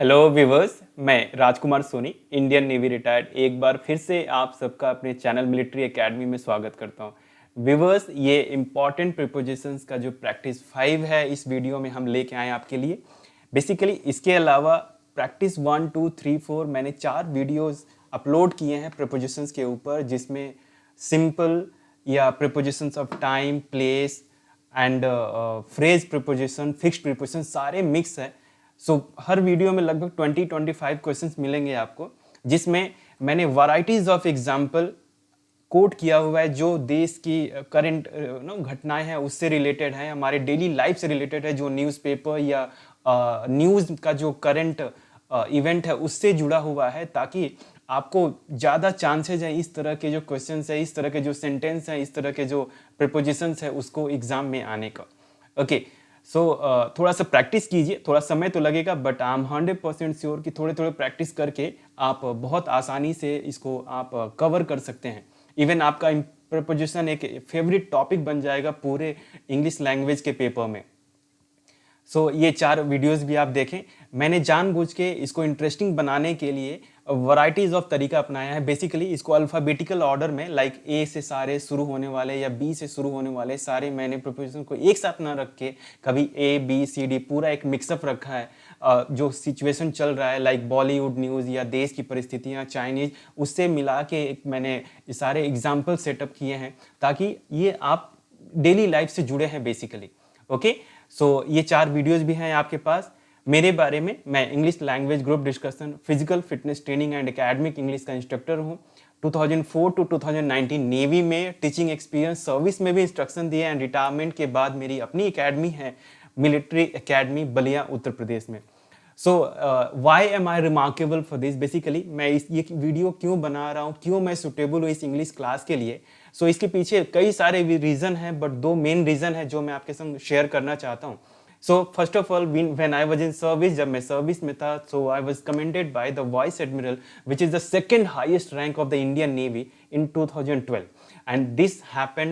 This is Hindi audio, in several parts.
हेलो व्यूवर्स, मैं राजकुमार सोनी, इंडियन नेवी रिटायर्ड, एक बार फिर से आप सबका अपने चैनल मिलिट्री एकेडमी में स्वागत करता हूं। व्यूवर्स, ये इम्पॉर्टेंट प्रीपोजिशंस का जो प्रैक्टिस 5 है इस वीडियो में हम लेके आए आपके लिए। बेसिकली इसके अलावा प्रैक्टिस 1, 2, 3, 4 मैंने 4 वीडियोस अपलोड किए हैं प्रीपोजिशंस के ऊपर, जिसमें सिंपल या prepositions of time, place and phrase preposition, fixed preposition सारे मिक्स है। हर वीडियो में लगभग 20-25 क्वेश्चंस मिलेंगे आपको, जिसमें मैंने वैरायटीज ऑफ एग्जाम्पल कोट किया हुआ है जो देश की करंट घटनाएं हैं उससे रिलेटेड है, हमारे डेली लाइफ से रिलेटेड है, जो न्यूज़पेपर या न्यूज़ का जो करंट इवेंट है उससे जुड़ा हुआ है, ताकि आपको ज़्यादा चांसेज है इस तरह के जो क्वेश्चंस है, इस तरह के जो सेंटेंस हैं, इस तरह के जो प्रीपोजिशंस है उसको एग्जाम में आने का। ओके, थोड़ा सा प्रैक्टिस कीजिए, थोड़ा समय तो लगेगा, बट आई एम 100% श्योर कि थोड़े थोड़े प्रैक्टिस करके आप बहुत आसानी से इसको आप कवर कर सकते हैं। इवन आपका प्रपोजिशन एक फेवरेट टॉपिक बन जाएगा पूरे इंग्लिश लैंग्वेज के पेपर में। ये 4 वीडियोस भी आप देखें। मैंने जानबूझ के इसको इंटरेस्टिंग बनाने के लिए वैरायटीज ऑफ तरीका अपनाया है। बेसिकली इसको अल्फ़ाबेटिकल ऑर्डर में, लाइक ए से सारे शुरू होने वाले या बी से शुरू होने वाले सारे मैंने प्रोपोजिशन को एक साथ ना रख के कभी ए बी सी डी पूरा एक मिक्सअप रखा है। जो सिचुएशन चल रहा है, लाइक बॉलीवुड न्यूज़ या देश की परिस्थितियाँ, चाइनीज़, उससे मिला के मैंने सारे एग्जाम्पल सेटअप किए हैं, ताकि ये आप डेली लाइफ से जुड़े हैं बेसिकली। ओके, ये 4 वीडियोस भी हैं आपके पास। मेरे बारे में, मैं English language group discussion, physical fitness training and academic English का इंस्ट्रक्टर हूँ। 2004 टू 2019 नेवी में टीचिंग एक्सपीरियंस, सर्विस में भी इंस्ट्रक्शन दिए एंड रिटायरमेंट के बाद मेरी अपनी एकेडमी है, मिलिट्री एकेडमी बलिया, उत्तर प्रदेश में। Why am I remarkable for this? Basically मैं ये वीडियो क्यों बना रहा हूँ, क्यों मैं सुटेबल हूँ इस इंग्लिश क्लास के लिए? इसके पीछे कई सारे रीज़न हैं, बट 2 मेन रीज़न है जो मैं आपके संग शेयर करना चाहता हूँ। First of all, when I was in service, जब मैं सर्विस में था, I was commended by the vice admiral, which is the second highest rank of the Indian navy in 2012, and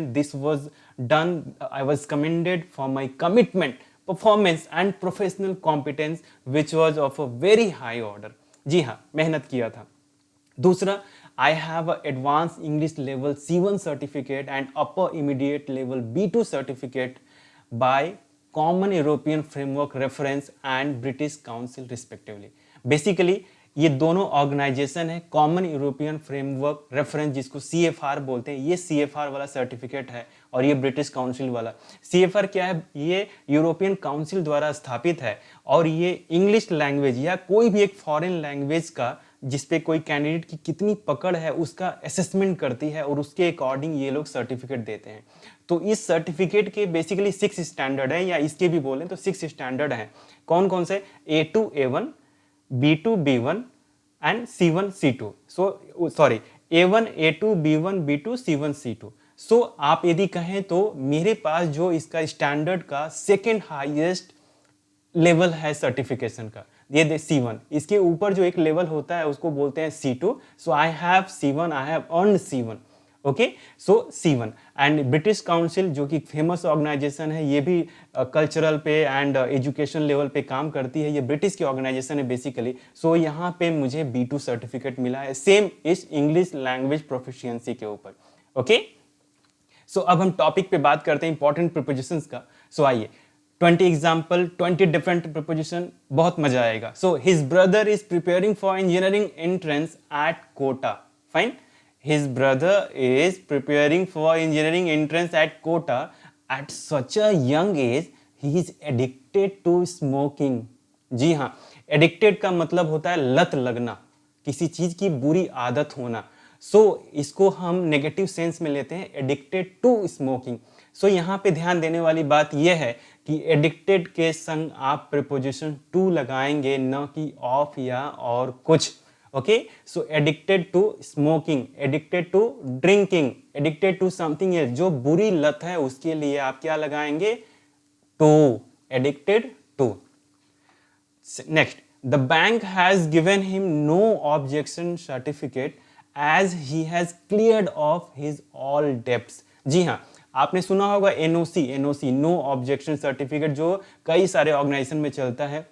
this was done, I was commended for my commitment, performance and professional competence which was of a very high order. जी हाँ, मेहनत किया था। दूसरा, I have advance English level C1 certificate and upper immediate level B2 certificate by common European framework reference and British council respectively. Basically ये दोनों ऑर्गेनाइजेशन है, कॉमन यूरोपियन फ्रेमवर्क रेफरेंस जिसको CFR बोलते हैं, ये CFR वाला सर्टिफिकेट है, और ये ब्रिटिश काउंसिल वाला। CFR क्या है? ये यूरोपियन काउंसिल द्वारा स्थापित है, और ये इंग्लिश लैंग्वेज या कोई भी एक फॉरेन लैंग्वेज का जिसपे कोई कैंडिडेट की कितनी पकड़ है उसका असेसमेंट करती है, और उसके अकॉर्डिंग ये लोग सर्टिफिकेट देते हैं। तो इस सर्टिफिकेट के बेसिकली 6 स्टैंडर्ड है, या इसके भी बोलें तो 6 स्टैंडर्ड हैं। कौन कौन से? A2 A1, B2 B1 and C1 C2। A1 A2 B1 B2 C1 C2। आप यदि कहें तो मेरे पास जो इसका स्टैंडर्ड का सेकेंड हाईएस्ट लेवल है सर्टिफिकेशन का, ये C1। इसके ऊपर जो एक लेवल होता है उसको बोलते हैं C2। I have C1, I have earned C1। Okay, C1 and British council जो कि फेमस ऑर्गेनाइजेशन है, ये भी कल्चरल पे एंड एजुकेशन लेवल पे काम करती है, ये ब्रिटिश की ऑर्गेनाइजेशन है बेसिकली। यहाँ पे मुझे B2 सर्टिफिकेट मिला है, सेम इस इंग्लिश लैंग्वेज प्रोफिशिएंसी के ऊपर। ओके, अब हम टॉपिक पे बात करते हैं इंपॉर्टेंट प्रीपोजिशंस का। आइए, 20 एग्जाम्पल, 20 डिफरेंट प्रीपोजिशन, बहुत मजा आएगा। His brother is preparing for engineering entrance at Kota. Fine, his brother is preparing for engineering entrance at Kota. At such a young age, he is addicted to smoking. जी हाँ, addicted का मतलब होता है लत लगना, किसी चीज की बुरी आदत होना। इसको हम नेगेटिव सेंस में लेते हैं, एडिक्टेड टू स्मोकिंग। यहाँ पे ध्यान देने वाली बात यह है कि एडिक्टेड के संग आप प्रीपोजिशन टू लगाएंगे, न कि ऑफ या और कुछ। Okay, addicted to smoking, addicted to drinking, addicted to something else, जो बुरी लत है उसके लिए आप क्या लगाएंगे? To, addicted to. Next, the bank has given him no objection certificate as he has cleared off his all debts. जी हाँ, आपने सुना होगा NOC, नो ऑब्जेक्शन सर्टिफिकेट, जो कई सारे ऑर्गेनाइजेशन में चलता है।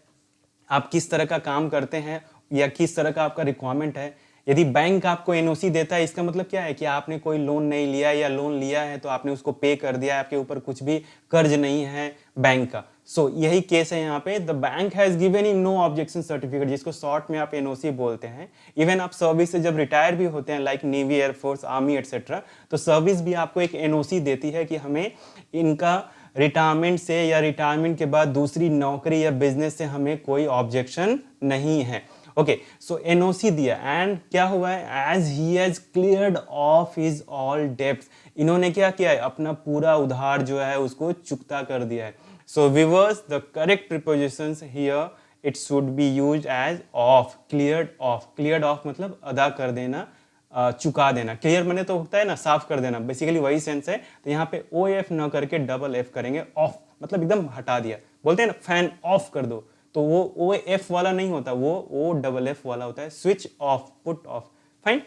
आप किस तरह का काम करते हैं या किस तरह का आपका रिक्वायरमेंट है। यदि बैंक आपको एनओसी देता है, इसका मतलब क्या है कि आपने कोई लोन नहीं लिया, या लोन लिया है तो आपने उसको पे कर दिया, आपके ऊपर कुछ भी कर्ज नहीं है बैंक का। सो यही केस है यहाँ पे, the bank has given in no objection certificate, जिसको शॉर्ट में आप एनओसी बोलते हैं। इवन आप सर्विस से जब रिटायर भी होते हैं, like navy, air force, army etcetera, तो सर्विस भी आपको एक एनओसी देती है कि हमें इनका रिटायरमेंट से या रिटायरमेंट के बाद दूसरी नौकरी या बिजनेस से हमें कोई ऑब्जेक्शन नहीं है। ओके, सो एनओसी दिया, एंड क्या हुआ है, as he has cleared off his all debts, इन्होंने क्या किया है, अपना पूरा उधार जो है उसको चुकता कर दिया है। So viewers, the correct prepositions here, it should be used as off, cleared off. Cleared off मतलब अदा कर देना, चुका देना। क्लियर मैंने तो होता है ना, साफ कर देना, बेसिकली वही सेंस है। तो यहाँ पे ओ एफ न करके डबल एफ करेंगे, ऑफ मतलब एकदम हटा दिया। बोलते हैं ना फैन ऑफ कर दो, तो वो ओ एफ वाला नहीं होता, वो ओ डबल एफ वाला होता है, switch off, put off. Fine.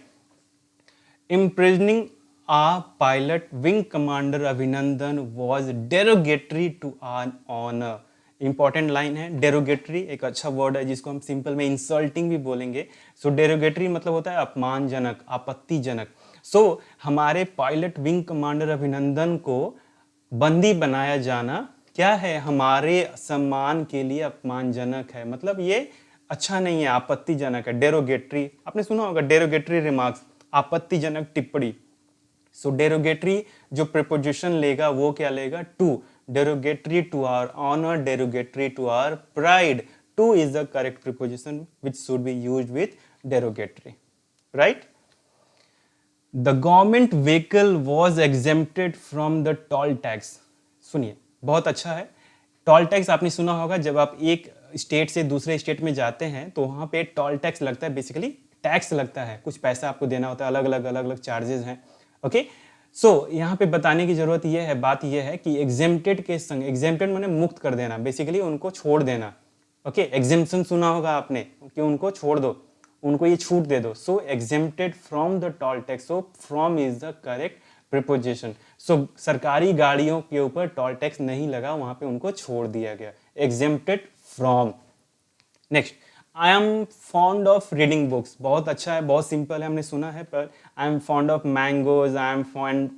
Imprisoning a pilot wing commander Abhinandan was derogatory to our honour. Important line है, डेरोगेटरी एक अच्छा वर्ड है जिसको हम सिंपल में इंसल्टिंग भी बोलेंगे। सो डेरोगेटरी मतलब होता है अपमानजनक, आपत्तिजनक। सो हमारे पायलट विंग कमांडर अभिनंदन को बंदी बनाया जाना क्या है, हमारे सम्मान के लिए अपमानजनक है, मतलब ये अच्छा नहीं है, आपत्तिजनक है। डेरोगेटरी आपने सुना होगा, डेरोगेटरी रिमार्क्स, आपत्तिजनक टिप्पणी। सो डेरोगेटरी जो प्रीपोजिशन लेगा वो क्या लेगा, to. Derogatory to our honour, derogatory to our pride, to is the correct preposition which should be used with derogatory, right. The government vehicle was exempted from the toll tax. सुनिए, बहुत अच्छा है। टोल टैक्स आपने सुना होगा, जब आप एक स्टेट से दूसरे स्टेट में जाते हैं तो वहाँ पे टोल टैक्स लगता है, बेसिकली टैक्स लगता है, कुछ पैसा आपको देना होता है, अलग अलग चार्जेस हैं। ओके, सो यहाँ पे बताने की जरूरत यह है, बात यह है कि एग्जेम्प्टेड के संग, एग्जेम्प्टेड माने मुक्त कर देना, बेसिकली उनको छोड़ देना। ओके, एग्जेम्पशन सुना होगा आपने कि उनको छोड़ दो, उनको ये छूट दे दो। So exempted from the toll tax, so from is the correct preposition. So सरकारी गाड़ियों के ऊपर टोल टैक्स नहीं लगा, वहां पे उनको छोड़ दिया गया, exempted from. Next, I am fond of reading books. बहुत अच्छा है, बहुत सिंपल है, हमने सुना है, पर I am fond of mangoes, I am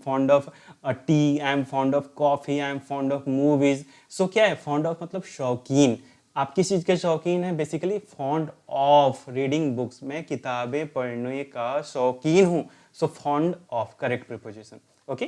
fond of tea, I am fond of coffee, I am fond of movies. So क्या है, फॉन्ड ऑफ मतलब शौकीन। आप किस चीज़ के शौकीन हैं, basically fond of reading books, मैं किताबें पढ़ने का शौकीन हूँ। So fond of correct preposition. Okay,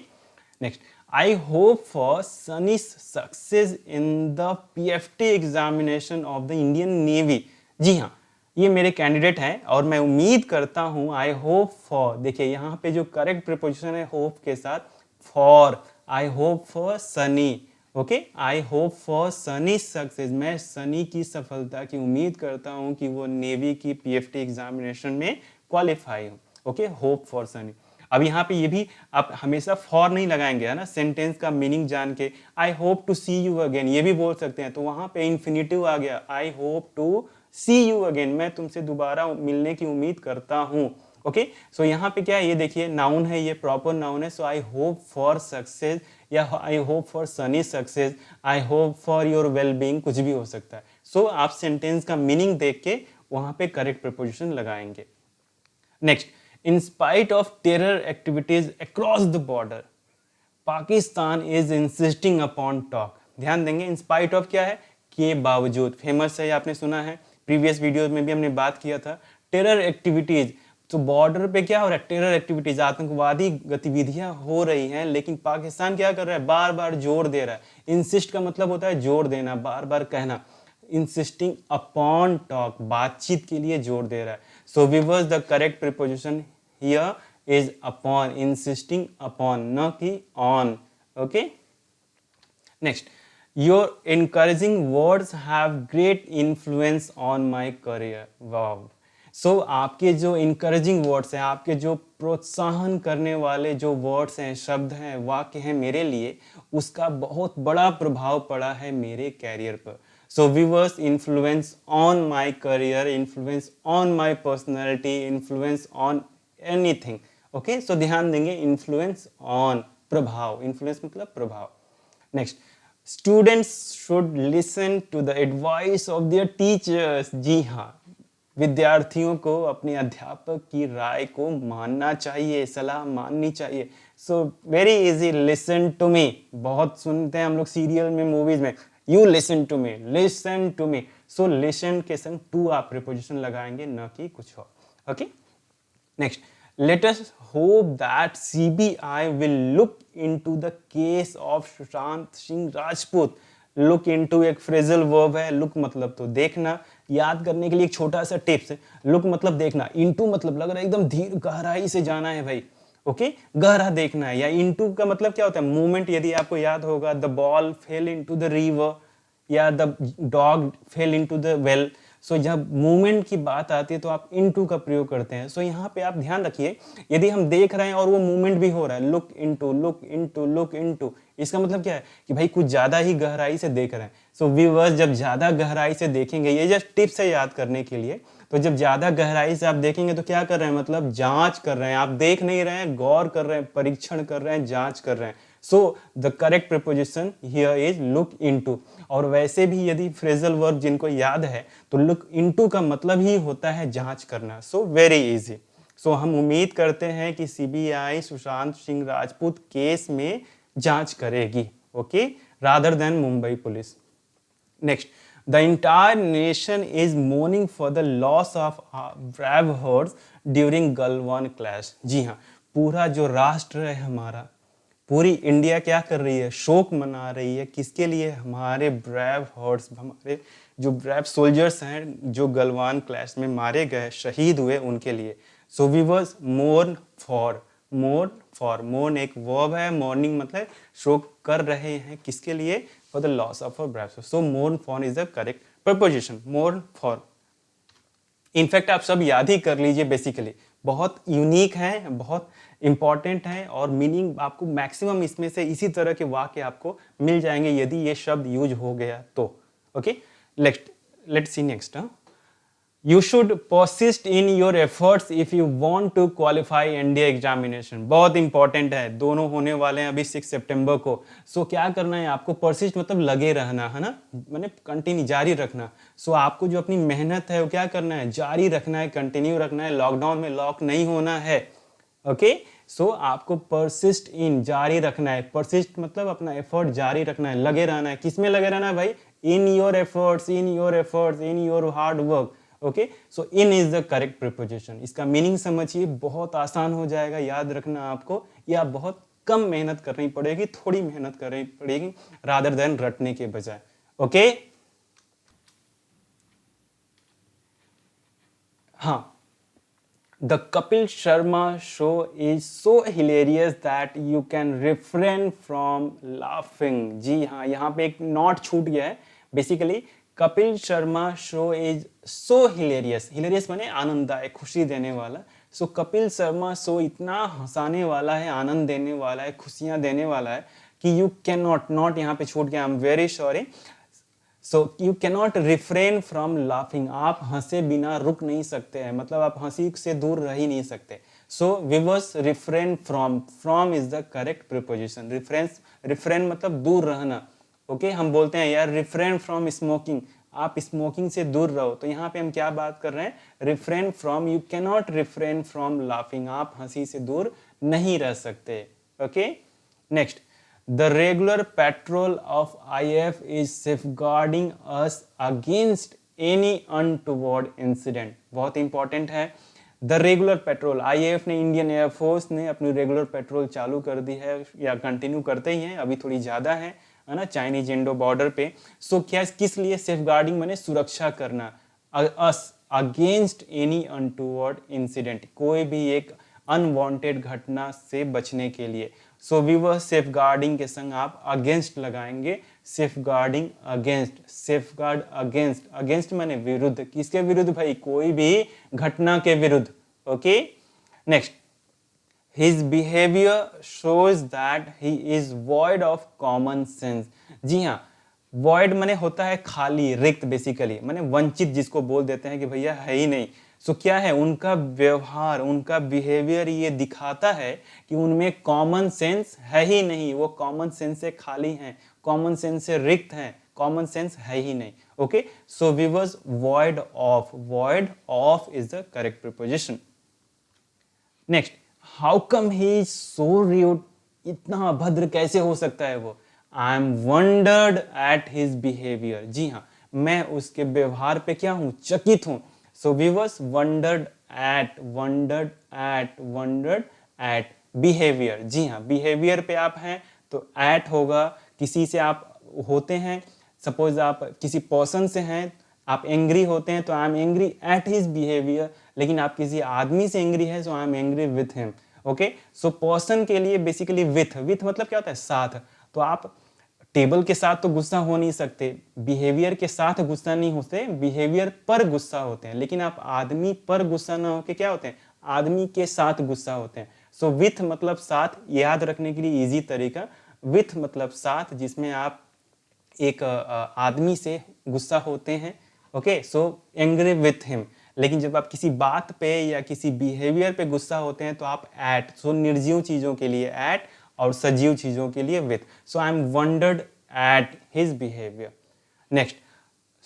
next, I hope for sunny success in the PFT examination of the Indian navy. जी हाँ, ये मेरे कैंडिडेट हैं और मैं उम्मीद करता हूँ, आई होप फॉर, देखिए यहाँ पे जो करेक्ट प्रीपोजिशन है होप के साथ, for, I hope for Sunny. Okay, I hope for sunny success, मैं सनी की सफलता की उम्मीद करता हूँ कि वो नेवी की पीएफटी एग्जामिनेशन में क्वालिफाई हो। Okay, hope for Sunny. अब यहाँ पे ये भी आप हमेशा फॉर नहीं लगाएंगे, है ना, सेंटेंस का मीनिंग जान के। I hope to see you again ये भी बोल सकते हैं, तो वहां पे इन्फिनिटिव आ गया, I hope to see you again, मैं तुमसे दोबारा मिलने की उम्मीद करता हूँ। ओके, सो यहाँ पे क्या है, ये देखिए नाउन है, ये प्रॉपर नाउन है। So I hope for success या आई hope for sunny success, I hope for your well being, कुछ भी हो सकता है। सो आप सेंटेंस का मीनिंग देख के वहां पे करेक्ट प्रीपोजिशन लगाएंगे। Next, in spite of terror activities across the border, Pakistan is insisting upon talk. ध्यान देंगे, इन स्पाइट ऑफ क्या है, के बावजूद, फेमस है, आपने सुना है, प्रीवियस वीडियो में भी हमने बात किया था। टेरर एक्टिविटीज, तो बॉर्डर पे क्या हो रहा है, टेरर एक्टिविटीज, आतंकवादी गतिविधियां हो रही हैं, लेकिन पाकिस्तान क्या कर रहा है, बार बार जोर दे रहा है। इंसिस्ट का मतलब होता है जोर देना, बार बार कहना। इंसिस्टिंग अपॉन टॉक, बातचीत के लिए जोर दे रहा है। So viewers, the correct preposition here is upon, insisting upon, न कि on. Okay, next, your encouraging words have great influence on my career. Wow. So आपके जो encouraging words हैं, आपके जो प्रोत्साहन करने वाले जो words हैं, शब्द हैं, वाक्य हैं मेरे लिए, उसका बहुत बड़ा प्रभाव पड़ा है मेरे कैरियर पर। So viewers, influence on my career, influence on my personality, influence on anything. Okay, so ध्यान देंगे, इन्फ्लुएंस ऑन, प्रभाव, इन्फ्लुएंस मतलब प्रभाव। Next, students should listen to the advice of their teachers. जी हाँ, विद्यार्थियों को अपने अध्यापक की राय को मानना चाहिए, सलाह माननी चाहिए। So very easy, listen to me. बहुत सुनते हैं हम लोग सीरियल में, मूवीज में, you listen to me, listen to me. So listen के संग टू आप प्रीपोजिशन लगाएंगे, न कि कुछ और। Okay, next, let us hope that CBI will look into the case of Sushant Singh Rajput. Look into एक फ्रेजल वर्ब है, लुक मतलब तो देखना। याद करने के लिए एक छोटा सा टिप्स है, लुक मतलब देखना, इनटू मतलब लग रहा है एकदम धीर गहराई से जाना है भाई, ओके, गहरा देखना है। या इनटू का मतलब क्या होता है, मूवमेंट। यदि आपको याद होगा, the ball fell into the river या the dog fell into the well. So जब मूवमेंट की बात आती है तो आप इनटू का प्रयोग करते हैं। सो यहाँ पे आप ध्यान रखिए, यदि हम देख रहे हैं और वो मूवमेंट भी हो रहा है, look into, look into, look into, इसका मतलब क्या है कि भाई कुछ ज्यादा ही गहराई से देख रहे हैं। सो व्यूअर्स, जब ज्यादा गहराई से देखेंगे, ये जस्ट टिप्स है याद करने के लिए, तो जब ज्यादा गहराई से आप देखेंगे तो क्या कर रहे हैं, मतलब जांच कर रहे हैं। आप देख नहीं रहे हैं, गौर कर रहे हैं, परीक्षण कर रहे हैं, जांच कर रहे हैं। So the correct preposition here is look into. और वैसे भी यदि फ्रेजल वर्ब जिनको याद है, तो लुक इनटू का मतलब ही होता है जांच करना। सो वेरी इजी। सो हम उम्मीद करते हैं कि सीबीआई सुशांत सिंह राजपूत केस में जांच करेगी, okay, rather than Mumbai police. Next, the entire nation is mourning for the loss of brave hearts during Galwan clash। जी हाँ, पूरा जो राष्ट्र है हमारा, पूरी इंडिया क्या कर रही है, शोक मना रही है। किसके लिए, हमारे ब्रेव हॉर्स, हमारे जो ब्रेव सोल्जर्स हैं जो गलवान क्लैश में मारे गए, शहीद हुए, उनके लिए। So we was mourn for, mourn for, mourn एक वर्ब है, मॉर्निंग मतलब शोक कर रहे हैं, किसके लिए, for the loss of a brave. So मोर्न for is the correct preposition, मोर्न for. In fact आप सब याद ही कर लीजिए, बेसिकली बहुत यूनिक है, बहुत इंपॉर्टेंट है, और मीनिंग आपको मैक्सिमम इसमें से इसी तरह के वाक्य आपको मिल जाएंगे यदि ये शब्द यूज हो गया तो। Okay, let's see next. You should persist in your efforts if you want to qualify NDA examination. बहुत इंपॉर्टेंट है, दोनों होने वाले हैं अभी 6 सितंबर को। सो क्या करना है आपको, persist मतलब लगे रहना है ना, मैंने कंटिन्यू जारी रखना। सो आपको जो अपनी मेहनत है वो क्या करना है, जारी रखना है, कंटिन्यू रखना है, लॉकडाउन में लॉक नहीं होना है। ओके, सो आपको persist in जारी रखना है। persist मतलब अपना एफर्ट जारी रखना है, लगे रहना है। किस में लगे रहना है भाई, in your efforts, in your efforts, in your hard work. Okay, so in is the correct preposition. इसका मीनिंग समझिए, बहुत आसान हो जाएगा याद रखना आपको, या बहुत कम मेहनत करनी पड़ेगी, थोड़ी मेहनत करनी पड़ेगी, रादर देन रटने के बजाय। ओके, हाँ, the Kapil Sharma show is so hilarious that you can refrain from laughing. जी हाँ, यहाँ पे एक नॉट छूट गया है। Basically Kapil Sharma show is so hilarious, hilarious माने आनंददायक, खुशी देने वाला। सो कपिल शर्मा शो इतना हंसाने वाला है, आनंद देने वाला है, खुशियां देने वाला है कि यू कैन नॉट, नॉट यहाँ पे छूट गया, I am very sorry. So you cannot refrain from laughing, आप हंसे बिना रुक नहीं सकते हैं, मतलब आप हंसी से दूर रह ही नहीं सकते। So viewers, refrain from, from is the correct preposition. Refrain मतलब दूर रहना। ओके, हम बोलते हैं यार रिफ्रेन फ्रॉम स्मोकिंग, आप स्मोकिंग से दूर रहो, तो यहाँ पे हम क्या बात कर रहे हैं, refrain from, you cannot refrain from laughing, आप हंसी से दूर नहीं रह सकते। Okay, next, the regular patrol of IF is safeguarding us against any untoward incident। बहुत इंपॉर्टेंट है, द रेगुलर पेट्रोल। IAF ने, इंडियन एयरफोर्स ने अपनी रेगुलर पेट्रोल चालू कर दी है, या कंटिन्यू करते ही हैं, अभी थोड़ी ज़्यादा है ना, चाइनीज इंडो बॉर्डर पे। सो क्या, किस लिए, सेफगार्डिंग माने सुरक्षा करना, अस अगेंस्ट एनी अनटूवर्ड इंसिडेंट, कोई भी एक अनवांटेड घटना से बचने के लिए। सो वी वर सेफगार्डिंग के संग आप अगेंस्ट लगाएंगे, safeguarding against, safeguard against, against माने विरुद्ध, किसके विरुद्ध भाई, कोई भी घटना के विरुद्ध। Okay, next, his behavior shows that he is void of common sense। जी हाँ, void माने होता है खाली, रिक्त, बेसिकली माने वंचित, जिसको बोल देते हैं कि भैया है ही नहीं। सो क्या है, उनका व्यवहार, उनका बिहेवियर ये दिखाता है कि उनमें कॉमन सेंस है ही नहीं, वो कॉमन सेंस से खाली हैं, कॉमन सेंस से रिक्त हैं, कॉमन सेंस है ही नहीं। Okay, so viewers void of is the correct preposition. Next, how come he is so rude, इतना अभद्र कैसे हो सकता है वो। I am wondered at his behaviour, जी हाँ, मैं उसके व्यवहार पे क्या हूं, चकित हूं। So viewers wondered at behaviour, जी हाँ, बिहेवियर पे आप हैं तो एट होगा। किसी से आप होते हैं, सपोज आप किसी पर्सन से हैं, आप एंग्री होते हैं तो I am angry at his behaviour, लेकिन आप किसी आदमी से एंग्री है, so I am angry with him. Okay, so person के लिए बेसिकली विथ मतलब क्या होता है, साथ। तो आप टेबल के साथ तो गुस्सा हो नहीं सकते, बिहेवियर के साथ गुस्सा नहीं होते, बिहेवियर पर गुस्सा होते हैं। लेकिन आप आदमी पर गुस्सा ना होके क्या होते हैं, आदमी के साथ गुस्सा होते हैं। सो विथ मतलब साथ, याद रखने के लिए इजी तरीका, विथ मतलब साथ, जिसमें आप एक आदमी से गुस्सा होते हैं। Okay, so angry with him. लेकिन जब आप किसी बात पे या किसी बिहेवियर पे गुस्सा होते हैं तो आप एट, सो निर्जीव चीजों के लिए एट और सजीव चीजों के लिए with. So I am wondered at his behaviour. Next,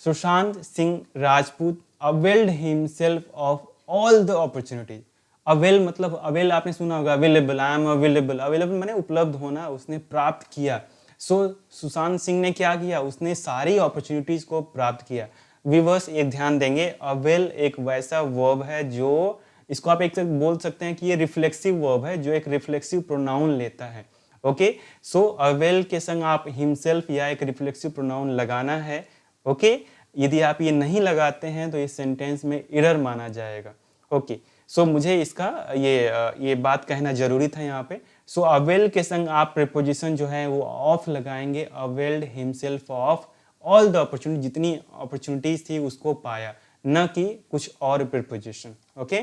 Sushant Singh Rajput availed himself of all the opportunities. Avail मतलब, अवेल आपने सुना होगा, available, I am available, available माने उपलब्ध होना, उसने प्राप्त किया। सो सुशांत सिंह ने क्या किया, उसने सारी अपॉर्चुनिटीज को प्राप्त किया। व्यूअर्स एक ध्यान देंगे, अवेल एक वैसा वर्ब है जो, इसको आप एक बोल सकते हैं कि ये रिफ्लेक्सिव वर्ब है जो एक रिफ्लेक्सिव प्रोनाउन लेता है। ओके, सो अवेल के संग आप हिमसेल्फ या एक रिफ्लेक्सिव प्रोनाउन लगाना है। ओके, यदि आप ये नहीं लगाते हैं तो इस सेंटेंस में एरर माना जाएगा। ओके, सो मुझे इसका ये बात कहना जरूरी था यहाँ पे। सो अवेल के संग आप प्रीपोजिशन जो है वो ऑफ लगाएंगे, availed himself of all the opportunity, जितनी अपॉर्चुनिटीज थी उसको पाया, न कि कुछ और preposition. Okay,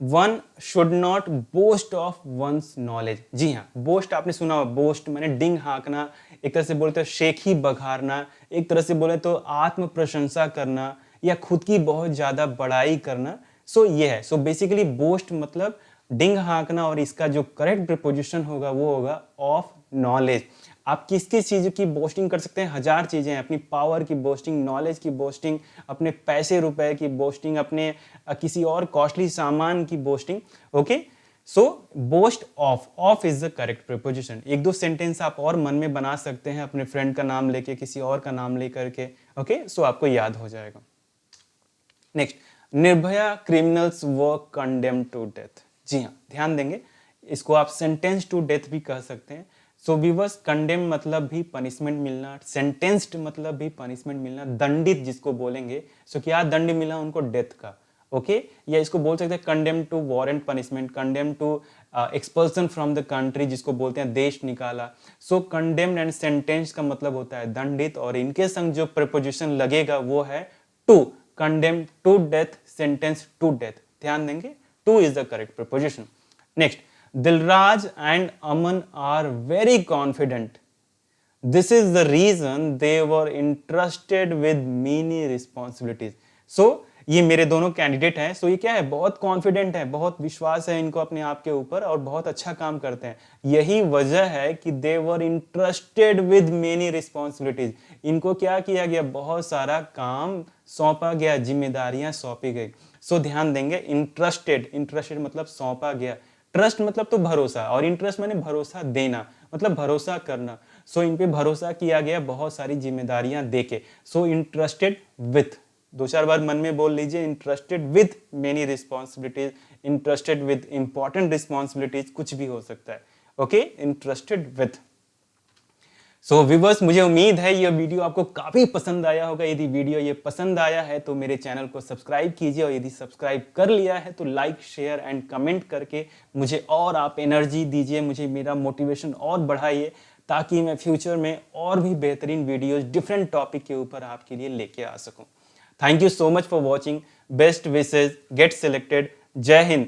one should not boast of one's knowledge. जी हाँ, बोस्ट आपने सुना होगा, बोस्ट माने डिंग हाँकना, एक तरह से बोलते तो शेखी बघारना, एक तरह से बोले तो आत्म प्रशंसा करना या खुद की बहुत ज्यादा बड़ाई करना। सो ये है, सो बेसिकली बोस्ट मतलब डिंग हाँकना, और इसका जो करेक्ट प्रीपोजिशन होगा वो होगा ऑफ नॉलेज। आप किस किस चीज की बोस्टिंग कर सकते हैं, हजार चीजें हैं, अपनी पावर की बोस्टिंग, नॉलेज की बोस्टिंग, अपने पैसे रुपए की बोस्टिंग, अपने किसी और कॉस्टली सामान की boasting. Okay, so boast of is the correct preposition. एक दो सेंटेंस आप और मन में बना सकते हैं, अपने फ्रेंड का नाम लेके, किसी और का नाम लेकर के। ओके, सो आपको याद हो जाएगा। Next, Nirbhaya criminals were condemned to death. जी हाँ, ध्यान देंगे, इसको आप सेंटेंस टू डेथ भी कह सकते हैं। सो व्यूअर्स, कंडेम मतलब भी पनिशमेंट मिलना, सेंटेंस्ड मतलब भी पनिशमेंट मिलना, दंडित जिसको बोलेंगे। सो क्या दंड मिला उनको, डेथ का। ओके, या इसको बोल सकते हैं condemn to warrant punishment, condemn to expulsion from the country, जिसको बोलते हैं देश निकाला। सो कंडेम्ड एंड सेंटेंस का मतलब होता है दंडित, और इनके संग जो प्रीपोजिशन लगेगा वो है to, condemn to death, sentence to death. ध्यान देंगे, to is the correct preposition. Next, Dilraj and Aman are very confident. This is the reason they were entrusted with many responsibilities. So ये मेरे दोनों कैंडिडेट हैं। सो ये क्या है, बहुत कॉन्फिडेंट है, बहुत विश्वास है इनको अपने आप के ऊपर, और बहुत अच्छा काम करते हैं। यही वजह है कि they were entrusted with many responsibilities. इनको क्या किया गया, बहुत सारा काम सौंपा गया, जिम्मेदारियां सौंपी गई। सो ध्यान देंगे, इंटरेस्टेड मतलब सौंपा गया, ट्रस्ट मतलब तो भरोसा, और इंटरेस्ट माने भरोसा देना, मतलब भरोसा करना। सो इन पे भरोसा किया गया बहुत सारी जिम्मेदारियां देके। सो इंटरेस्टेड विथ, दो चार बार मन में बोल लीजिए, interested with many responsibilities, interested with important responsibilities, कुछ भी हो सकता है। Okay, interested with. So viewers, मुझे उम्मीद है ये वीडियो आपको काफी पसंद आया होगा। यदि वीडियो ये पसंद आया है तो मेरे चैनल को सब्सक्राइब कीजिए, और यदि सब्सक्राइब कर लिया है तो लाइक, शेयर एंड कमेंट करके मुझे और आप एनर्जी दीजिए, मुझे मेरा मोटिवेशन और बढ़ाइए, ताकि मैं फ्यूचर में और भी बेहतरीन वीडियोज डिफरेंट टॉपिक के ऊपर आपके लिए लेके आ सकूं। Thank you so much for watching, best wishes, get selected, जय हिंद।